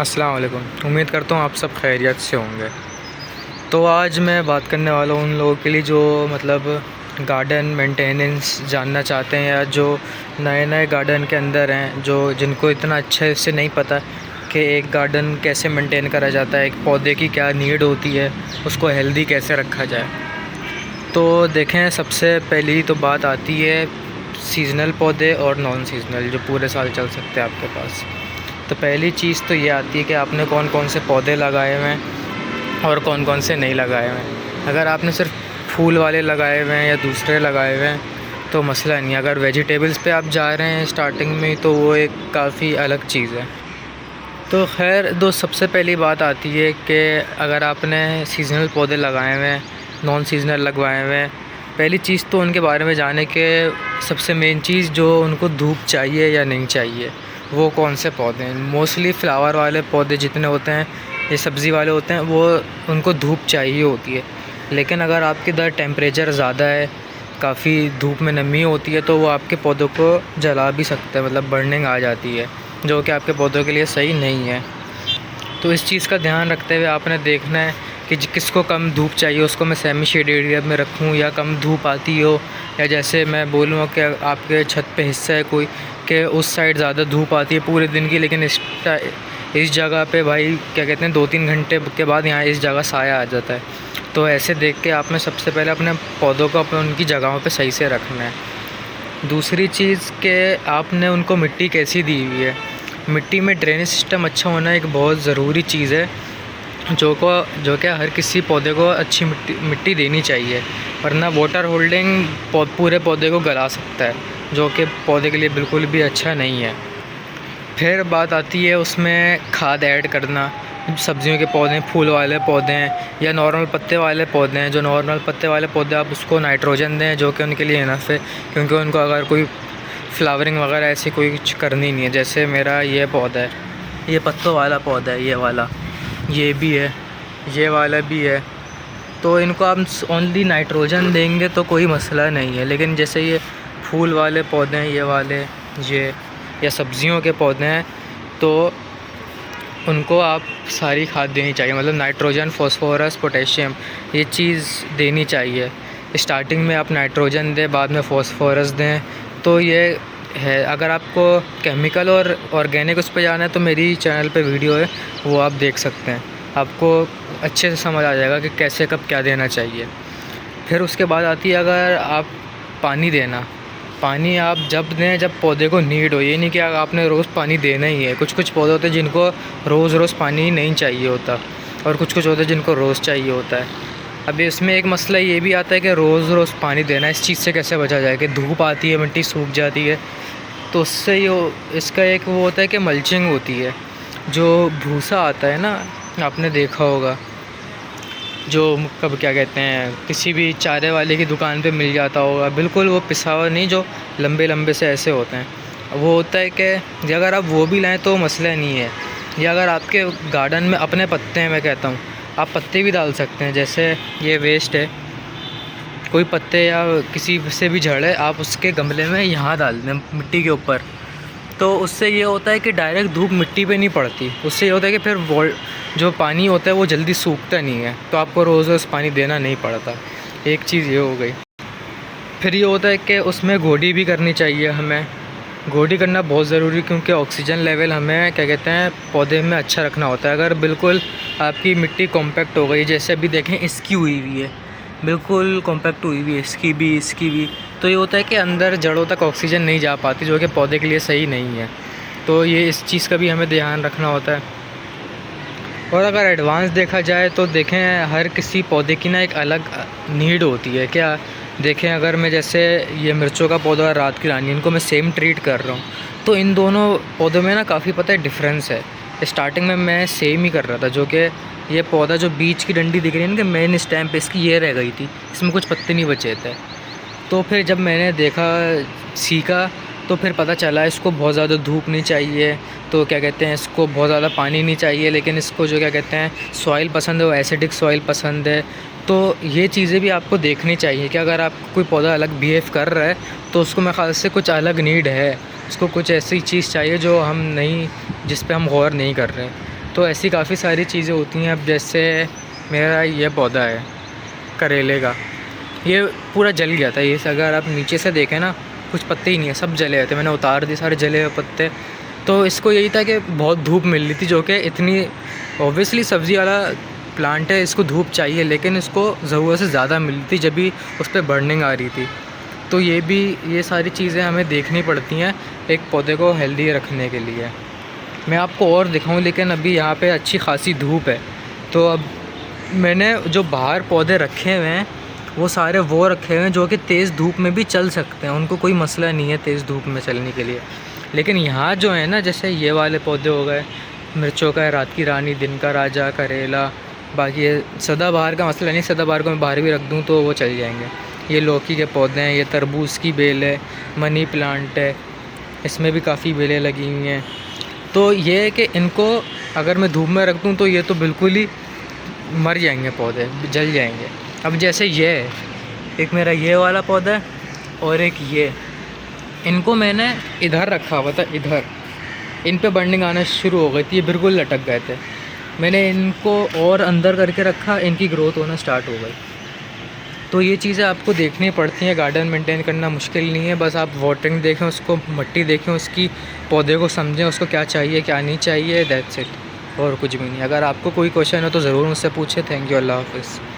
अस्सलाम वालेकुम। उम्मीद करता हूँ आप सब खैरियत से होंगे। तो आज मैं बात करने वाला हूँ उन लोगों के लिए जो मतलब गार्डन मेंटेनेंस जानना चाहते हैं या जो नए नए गार्डन के अंदर हैं, जो जिनको इतना अच्छे से नहीं पता कि एक गार्डन कैसे मेंटेन करा जाता है, एक पौधे की क्या नीड होती है, उसको हेल्दी कैसे रखा जाए। तो देखें, सबसे पहली तो बात आती है सीज़नल पौधे और नॉन सीज़नल जो पूरे साल चल सकते हैं आपके पास। तो पहली चीज़ तो ये आती है कि आपने कौन कौन से पौधे लगाए हुए हैं और कौन कौन से नहीं लगाए हुए हैं। अगर आपने सिर्फ फूल वाले लगाए हुए हैं या दूसरे लगाए हुए हैं तो मसला नहीं है। अगर वेजिटेबल्स पे आप जा रहे हैं स्टार्टिंग में तो वो एक काफ़ी अलग चीज़ है। तो खैर, सबसे पहली बात आती है कि अगर आपने सीज़नल पौधे लगाए हुए हैं, नॉन सीज़नल लगवाए हुए हैं, पहली चीज़ तो उनके बारे में जाने के सबसे मेन चीज़ जो उनको धूप चाहिए या नहीं चाहिए, वो कौन से पौधे हैं। मोस्टली फ्लावर वाले पौधे जितने होते हैं, ये सब्ज़ी वाले होते हैं, वो उनको धूप चाहिए होती है। लेकिन अगर आपके इधर टेम्परेचर ज़्यादा है, काफ़ी धूप में नमी होती है, तो वो आपके पौधों को जला भी सकते हैं, मतलब बर्निंग आ जाती है, जो कि आपके पौधों के लिए सही नहीं है। तो इस चीज़ का ध्यान रखते हुए आपने देखना है कि किसको कम धूप चाहिए, उसको मैं सेमी शेड एरिया में रखूँ या कम धूप आती हो, या जैसे मैं बोलूँ कि आपके छत पे हिस्सा है कोई कि उस साइड ज़्यादा धूप आती है पूरे दिन की, लेकिन इस जगह पे भाई क्या कहते हैं 2-3 घंटे के बाद यहाँ इस जगह साया आ जाता है। तो ऐसे देख के आपने सबसे पहले अपने पौधों को अपने उनकी जगहों पे सही से रखना है। दूसरी चीज़ कि आपने उनको मिट्टी कैसी दी हुई है। मिट्टी में ड्रेनेज सिस्टम अच्छा होना एक बहुत ज़रूरी चीज़ है, जो कि हर किसी पौधे को अच्छी मिट्टी देनी चाहिए, वरना वाटर होल्डिंग पूरे पौधे को गला सकता है, जो कि पौधे के लिए बिल्कुल भी अच्छा नहीं है। फिर बात आती है उसमें खाद ऐड करना। सब्जियों के पौधे, फूल वाले पौधे हैं या नॉर्मल पत्ते वाले पौधे हैं, जो नॉर्मल पत्ते वाले पौधे आप उसको नाइट्रोजन दें, जो कि उनके लिए इनफ है, क्योंकि उनको अगर कोई फ्लावरिंग वगैरह ऐसी कोई कुछ करनी नहीं है। जैसे मेरा ये पौधा है, ये पत्तों वाला पौधा है, ये वाला, ये भी है, ये वाला भी है, तो इनको आप ओनली नाइट्रोजन देंगे तो कोई मसला नहीं है। लेकिन जैसे ये फूल वाले पौधे हैं, ये वाले, ये या सब्जियों के पौधे हैं, तो उनको आप सारी खाद देनी चाहिए, मतलब नाइट्रोजन, फॉस्फोरस, पोटेशियम, ये चीज़ देनी चाहिए। स्टार्टिंग में आप नाइट्रोजन दें, बाद में फॉस्फोरस दें, तो ये है। अगर आपको केमिकल और ऑर्गेनिक उस पे जाना है तो मेरी चैनल पे वीडियो है, वो आप देख सकते हैं, आपको अच्छे से समझ आ जाएगा कि कैसे कब क्या देना चाहिए। फिर उसके बाद आती है अगर आप पानी देना। पानी आप जब दें जब पौधे को नीड हो, ये नहीं कि आपने रोज़ पानी देना ही है। कुछ कुछ पौधे होते हैं जिनको रोज़ पानी नहीं चाहिए होता, और कुछ कुछ होते हैं जिनको रोज़ चाहिए होता है। अब इसमें एक मसला ये भी आता है कि रोज़ पानी देना, इस चीज़ से कैसे बचा जाए कि धूप आती है, मिट्टी सूख जाती है, तो उससे इसका एक वो होता है कि मल्चिंग होती है। जो भूसा आता है ना, आपने देखा होगा, जो कब क्या कहते हैं किसी भी चारे वाले की दुकान पे मिल जाता होगा, बिल्कुल वो पिसा हुआ नहीं, जो लंबे लंबे से ऐसे होते हैं, वो होता है कि अगर आप वो भी लाएं तो मसला नहीं है। या अगर आपके गार्डन में अपने पत्ते हैं, मैं कहता हूँ आप पत्ते भी डाल सकते हैं। जैसे ये वेस्ट है, कोई पत्ते या किसी से भी झड़ है, आप उसके गमले में यहाँ डाल दें मिट्टी के ऊपर, तो उससे ये होता है कि डायरेक्ट धूप मिट्टी पे नहीं पड़ती। उससे ये होता है कि फिर जो पानी होता है वो जल्दी सूखता नहीं है, तो आपको रोज़ रोज़ पानी देना नहीं पड़ता। एक चीज़ ये हो गई। फिर ये होता है कि उसमें गोडी भी करनी चाहिए हमें। गोडी करना बहुत ज़रूरी, क्योंकि ऑक्सीजन लेवल हमें क्या कहते हैं पौधे में अच्छा रखना होता है। अगर बिल्कुल आपकी मिट्टी कॉम्पैक्ट हो गई, जैसे अभी देखें इसकी हुई हुई है, बिल्कुल कॉम्पैक्ट हुई हुई है, इसकी भी, तो ये होता है कि अंदर जड़ों तक ऑक्सीजन नहीं जा पाती, जो कि पौधे के लिए सही नहीं है। तो ये इस चीज़ का भी हमें ध्यान रखना होता है। और अगर एडवांस देखा जाए तो देखें, हर किसी पौधे की ना एक अलग नीड होती है। क्या देखें, अगर मैं जैसे ये मिर्चों का पौधा और रात की रानी, इनको मैं सेम ट्रीट कर रहा हूँ, तो इन दोनों पौधों में ना काफ़ी पता है डिफरेंस है। स्टार्टिंग में मैं सेम ही कर रहा था, जो कि ये पौधा जो बीच की डंडी दिख रही है ना कि मेन स्टैम पे इसकी ये रह गई थी, इसमें कुछ पत्ते नहीं बचे थे। तो फिर जब मैंने देखा, सीखा, तो फिर पता चला इसको बहुत ज़्यादा धूप नहीं चाहिए, तो क्या कहते हैं इसको बहुत ज़्यादा पानी नहीं चाहिए, लेकिन इसको जो क्या कहते हैं सॉइल पसंद है, वो एसिडिक सॉइल पसंद है। तो ये चीज़ें भी आपको देखनी चाहिए कि अगर आप कोई पौधा अलग बिहेव कर रहा है तो उसको मेरे ख्याल से कुछ अलग नीड है, उसको कुछ ऐसी चीज़ चाहिए जो हम नहीं, जिस पे हम गौर नहीं कर रहे हैं। तो ऐसी काफ़ी सारी चीज़ें होती हैं। अब जैसे मेरा ये पौधा है करेले का, ये पूरा जल गया था। ये अगर आप नीचे से देखें ना, कुछ पत्ते ही नहीं है, सब जले हुए थे। मैंने उतार दिए सारे जले हुए पत्ते। तो इसको यही था कि बहुत धूप मिल रही थी, जो कि इतनी ऑब्वियसली सब्ज़ी वाला प्लांट है, इसको धूप चाहिए, लेकिन इसको ज़रूरत से ज़्यादा मिल रही थी जब भी उस पर बर्निंग आ रही थी। तो ये सारी चीज़ें हमें देखनी पड़ती हैं एक पौधे को हेल्दी रखने के लिए। मैं आपको और दिखाऊं, लेकिन अभी यहाँ पे अच्छी खासी धूप है। तो अब मैंने जो बाहर पौधे रखे हुए हैं वो सारे वो रखे हुए हैं जो कि तेज़ धूप में भी चल सकते हैं, उनको कोई मसला नहीं है तेज़ धूप में चलने के लिए। लेकिन यहाँ जो है ना, जैसे ये वाले पौधे हो गए, मिर्चों का है, रात की रानी, दिन का राजा, करेला, बाकी ये सदाबहार का मसला नहीं, सदाबहार को मैं बाहर भी रख दूँ तो वो चल जाएंगे। ये लौकी के पौधे हैं, ये तरबूज की बेल है, मनी प्लांट है, इसमें भी काफ़ी बेलें लगी हुई हैं। तो ये है कि इनको अगर मैं धूप में रख दूँ तो ये तो बिल्कुल ही मर जाएंगे, पौधे जल जाएंगे। अब जैसे ये है, एक मेरा ये वाला पौधा है और एक ये, इनको मैंने इधर रखा हुआ था, इधर इन पे बर्निंग आना शुरू हो गई थी, ये बिल्कुल लटक गए थे। मैंने इनको और अंदर करके रखा, इनकी ग्रोथ होना स्टार्ट हो गई। तो ये चीज़ें आपको देखनी पड़ती हैं। गार्डन मेंटेन करना मुश्किल नहीं है, बस आप वाटरिंग देखें, उसको मट्टी देखें, उसकी पौधे को समझें, उसको क्या चाहिए क्या नहीं चाहिए, दैट्स इट, और कुछ भी नहीं। अगर आपको कोई क्वेश्चन हो तो ज़रूर मुझसे पूछें। थैंक यू, अल्लाह हाफ़िज़।